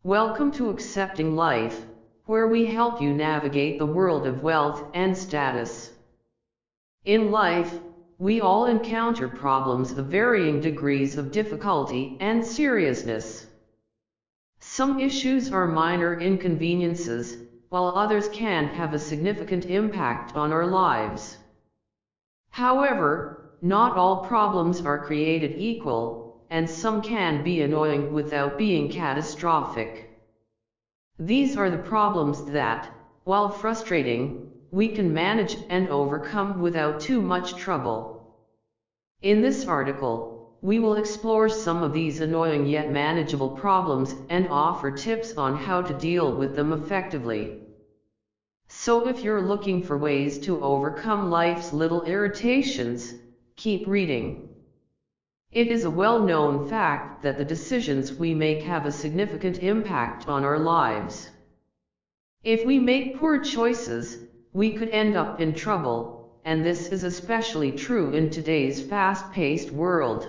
Welcome to Accepting Life, where we help you navigate the world of wealth and status. In life, we all encounter problems of varying degrees of difficulty and seriousness. Some issues are minor inconveniences, while others can have a significant impact on our lives. However, not all problems are created equal, and some can be annoying without being catastrophic. These are the problems that, while frustrating, we can manage and overcome without too much trouble. In this article, we will explore some of these annoying yet manageable problems and offer tips on how to deal with them effectively. So if you're looking for ways to overcome life's little irritations, keep reading. It is a well-known fact that the decisions we make have a significant impact on our lives. If we make poor choices, we could end up in trouble, and this is especially true in today's fast-paced world.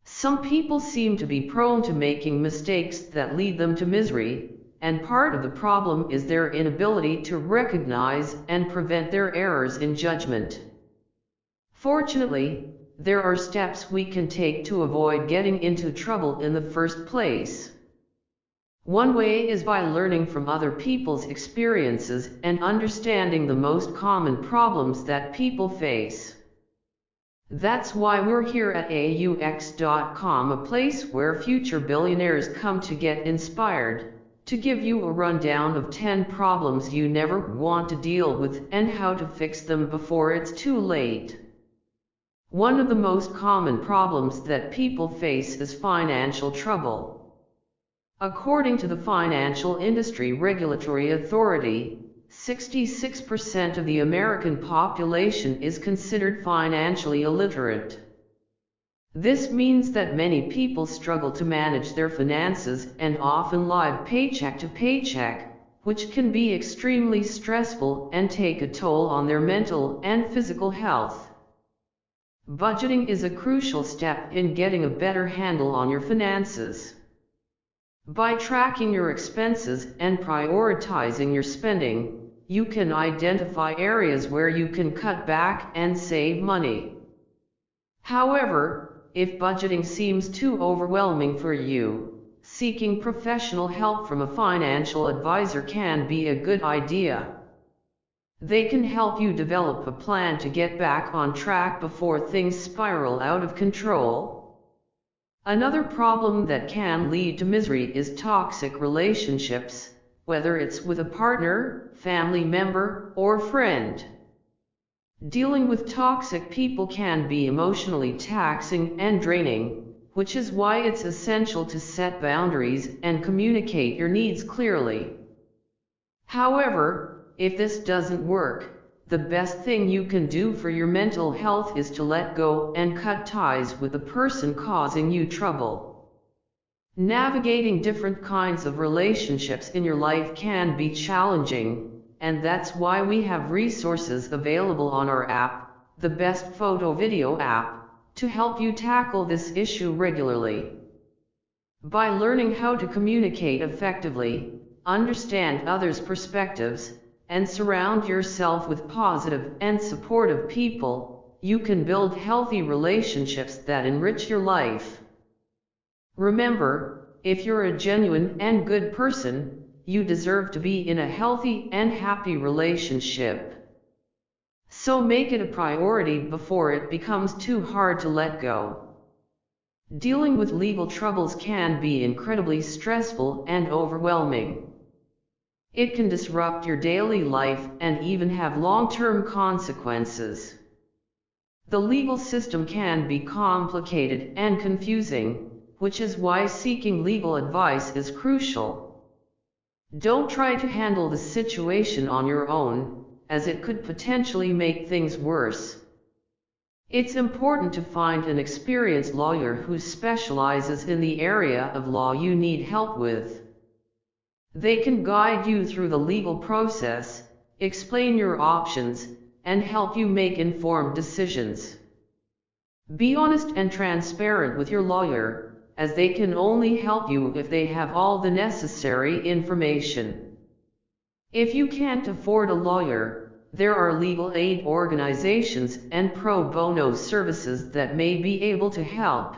Some people seem to be prone to making mistakes that lead them to misery, and part of the problem is their inability to recognize and prevent their errors in judgment. Fortunately, there are steps we can take to avoid getting into trouble in the first place. One way is by learning from other people's experiences and understanding the most common problems that people face. That's why we're here at aux.com, a place where future billionaires come to get inspired, to give you a rundown of 10 problems you never want to deal with and how to fix them before it's too late. One of the most common problems that people face is financial trouble. According to the Financial Industry Regulatory Authority, 66% of the American population is considered financially illiterate. This means that many people struggle to manage their finances and often live paycheck to paycheck, which can be extremely stressful and take a toll on their mental and physical health. Budgeting is a crucial step in getting a better handle on your finances. By tracking your expenses and prioritizing your spending, you can identify areas where you can cut back and save money. However, if budgeting seems too overwhelming for you, seeking professional help from a financial advisor can be a good idea. They can help you develop a plan to get back on track before things spiral out of control. Another problem that can lead to misery is toxic relationships, whether it's with a partner, family member, or friend. Dealing with toxic people can be emotionally taxing and draining, which is why it's essential to set boundaries and communicate your needs clearly. However, if this doesn't work, the best thing you can do for your mental health is to let go and cut ties with the person causing you trouble. Navigating different kinds of relationships in your life can be challenging, and that's why we have resources available on our app, the best photo-video app, to help you tackle this issue regularly. By learning how to communicate effectively, understand others' perspectives, and surround yourself with positive and supportive people, you can build healthy relationships that enrich your life. Remember, if you're a genuine and good person, you deserve to be in a healthy and happy relationship. So make it a priority before it becomes too hard to let go. Dealing with legal troubles can be incredibly stressful and overwhelming. It can disrupt your daily life and even have long-term consequences. The legal system can be complicated and confusing, which is why seeking legal advice is crucial. Don't try to handle the situation on your own, as it could potentially make things worse. It's important to find an experienced lawyer who specializes in the area of law you need help with. They can guide you through the legal process, explain your options, and help you make informed decisions. Be honest and transparent with your lawyer, as they can only help you if they have all the necessary information. If you can't afford a lawyer, there are legal aid organizations and pro bono services that may be able to help.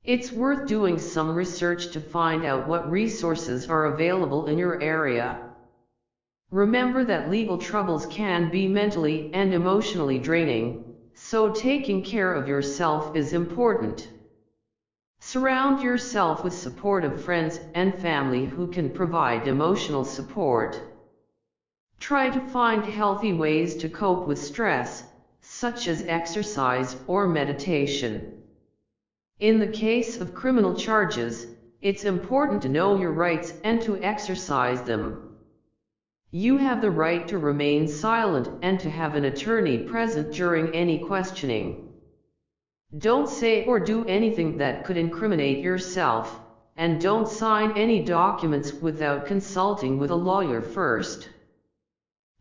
It's worth doing some research to find out what resources are available in your area. Remember that legal troubles can be mentally and emotionally draining, so taking care of yourself is important. Surround yourself with supportive friends and family who can provide emotional support. Try to find healthy ways to cope with stress, such as exercise or meditation. In the case of criminal charges, it's important to know your rights and to exercise them. You have the right to remain silent and to have an attorney present during any questioning. Don't say or do anything that could incriminate yourself, and don't sign any documents without consulting with a lawyer first.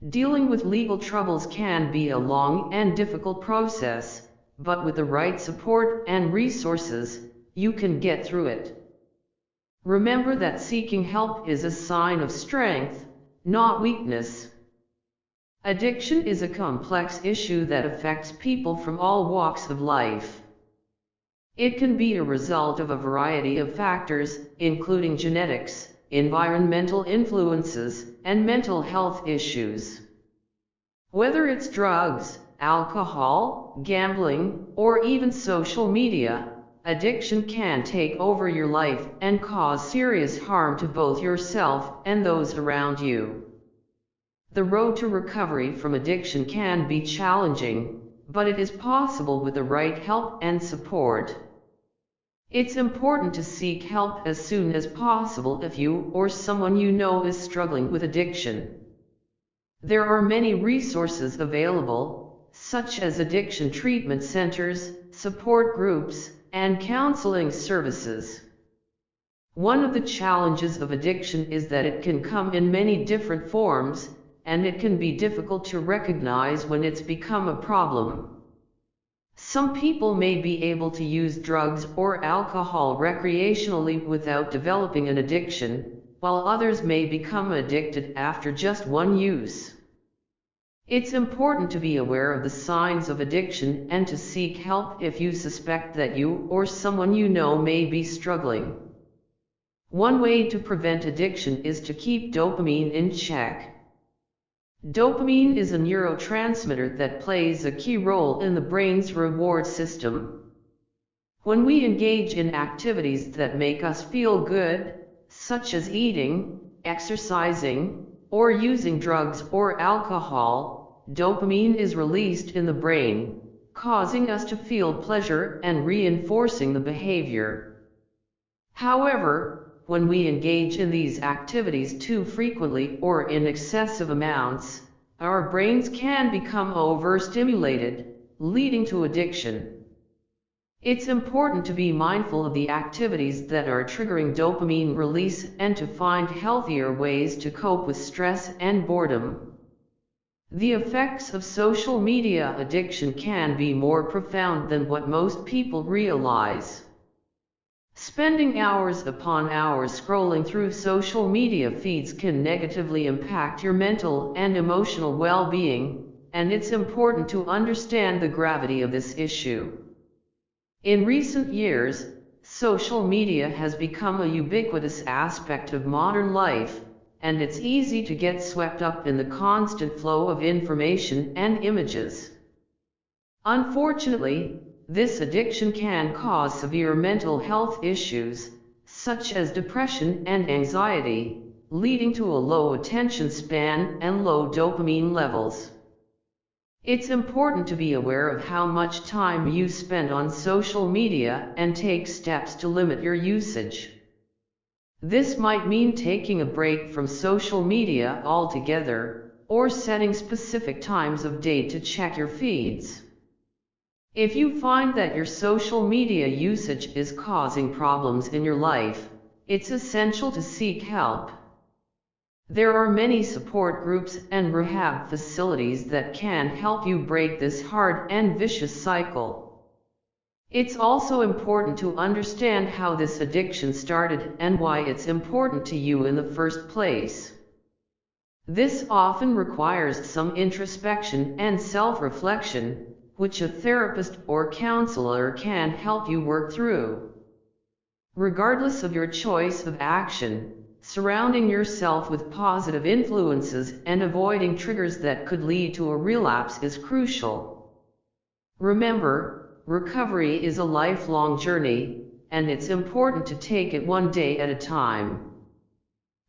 Dealing with legal troubles can be a long and difficult process, but with the right support and resources, you can get through it. Remember that seeking help is a sign of strength, not weakness. Addiction is a complex issue that affects people from all walks of life. It can be a result of a variety of factors, including genetics, environmental influences, and mental health issues. Whether it's drugs, alcohol, gambling, or even social media, addiction can take over your life and cause serious harm to both yourself and those around you. The road to recovery from addiction can be challenging, but it is possible with the right help and support. It's important to seek help as soon as possible if you or someone you know is struggling with addiction. There are many resources available, such as addiction treatment centers, support groups, and counseling services. One of the challenges of addiction is that it can come in many different forms, and it can be difficult to recognize when it's become a problem. Some people may be able to use drugs or alcohol recreationally without developing an addiction, while others may become addicted after just one use. It's important to be aware of the signs of addiction and to seek help if you suspect that you or someone you know may be struggling. One way to prevent addiction is to keep dopamine in check. Dopamine is a neurotransmitter that plays a key role in the brain's reward system. When we engage in activities that make us feel good, such as eating, exercising, or using drugs or alcohol, dopamine is released in the brain, causing us to feel pleasure and reinforcing the behavior. However, when we engage in these activities too frequently or in excessive amounts, our brains can become overstimulated, leading to addiction. It's important to be mindful of the activities that are triggering dopamine release and to find healthier ways to cope with stress and boredom. The effects of social media addiction can be more profound than what most people realize. Spending hours upon hours scrolling through social media feeds can negatively impact your mental and emotional well-being, and it's important to understand the gravity of this issue. In recent years, social media has become a ubiquitous aspect of modern life, and it's easy to get swept up in the constant flow of information and images. Unfortunately, this addiction can cause severe mental health issues, such as depression and anxiety, leading to a low attention span and low dopamine levels. It's important to be aware of how much time you spend on social media and take steps to limit your usage. This might mean taking a break from social media altogether, or setting specific times of day to check your feeds. If you find that your social media usage is causing problems in your life, it's essential to seek help. There are many support groups and rehab facilities that can help you break this hard and vicious cycle. It's also important to understand how this addiction started and why it's important to you in the first place. This often requires some introspection and self-reflection, which a therapist or counselor can help you work through. Regardless of your choice of action, surrounding yourself with positive influences and avoiding triggers that could lead to a relapse is crucial. Remember, recovery is a lifelong journey, and it's important to take it one day at a time.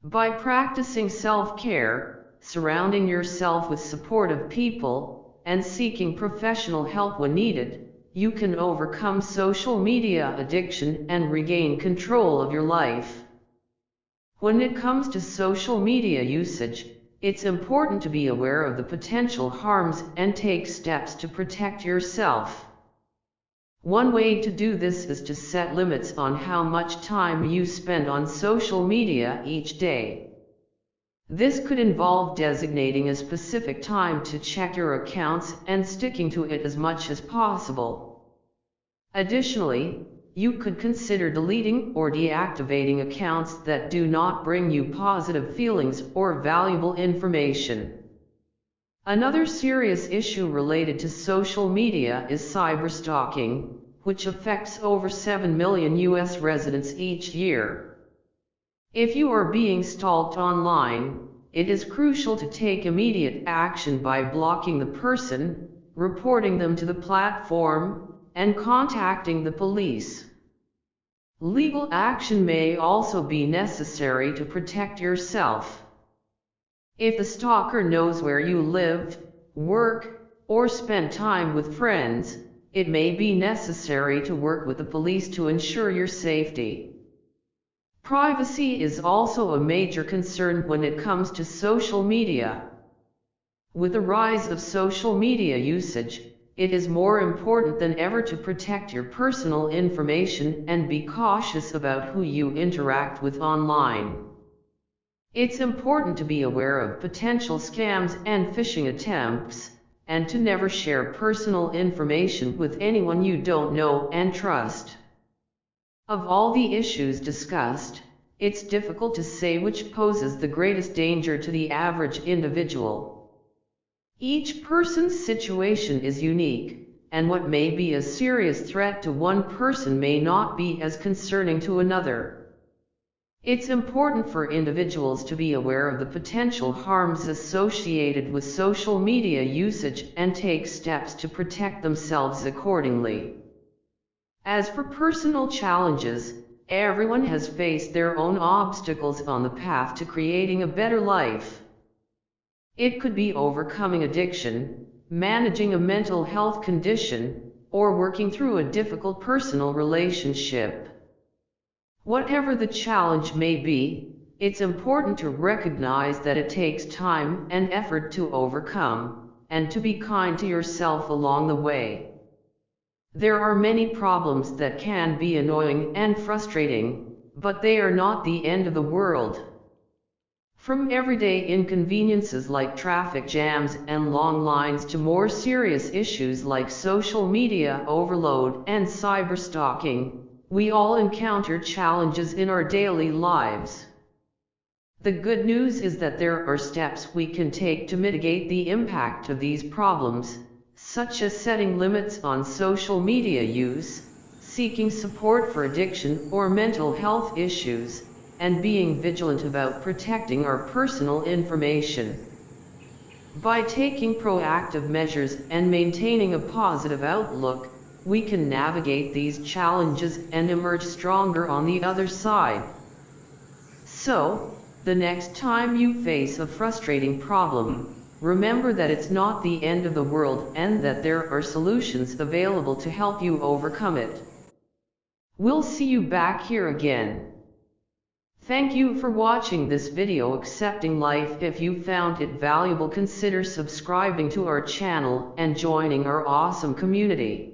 By practicing self-care, surrounding yourself with supportive people, and seeking professional help when needed, you can overcome social media addiction and regain control of your life. When it comes to social media usage, it's important to be aware of the potential harms and take steps to protect yourself. One way to do this is to set limits on how much time you spend on social media each day. This could involve designating a specific time to check your accounts and sticking to it as much as possible. Additionally, you could consider deleting or deactivating accounts that do not bring you positive feelings or valuable information. Another serious issue related to social media is cyberstalking, which affects over 7 million US residents each year. If you are being stalked online, it is crucial to take immediate action by blocking the person, reporting them to the platform, and contacting the police. Legal action may also be necessary to protect yourself. If the stalker knows where you live, work, or spend time with friends, it may be necessary to work with the police to ensure your safety. Privacy is also a major concern when it comes to social media. With the rise of social media usage, it is more important than ever to protect your personal information and be cautious about who you interact with online. It's important to be aware of potential scams and phishing attempts, and to never share personal information with anyone you don't know and trust. Of all the issues discussed, it's difficult to say which poses the greatest danger to the average individual. Each person's situation is unique, and what may be a serious threat to one person may not be as concerning to another. It's important for individuals to be aware of the potential harms associated with social media usage and take steps to protect themselves accordingly. As for personal challenges, everyone has faced their own obstacles on the path to creating a better life. It could be overcoming addiction, managing a mental health condition, or working through a difficult personal relationship. Whatever the challenge may be, it's important to recognize that it takes time and effort to overcome, and to be kind to yourself along the way. There are many problems that can be annoying and frustrating, but they are not the end of the world. From everyday inconveniences like traffic jams and long lines to more serious issues like social media overload and cyberstalking, we all encounter challenges in our daily lives. The good news is that there are steps we can take to mitigate the impact of these problems, such as setting limits on social media use, seeking support for addiction or mental health issues, and being vigilant about protecting our personal information. By taking proactive measures and maintaining a positive outlook, we can navigate these challenges and emerge stronger on the other side. So, the next time you face a frustrating problem, remember that it's not the end of the world and that there are solutions available to help you overcome it. We'll see you back here again. Thank you for watching this video Accepting Life. If you found it valuable, consider subscribing to our channel and joining our awesome community.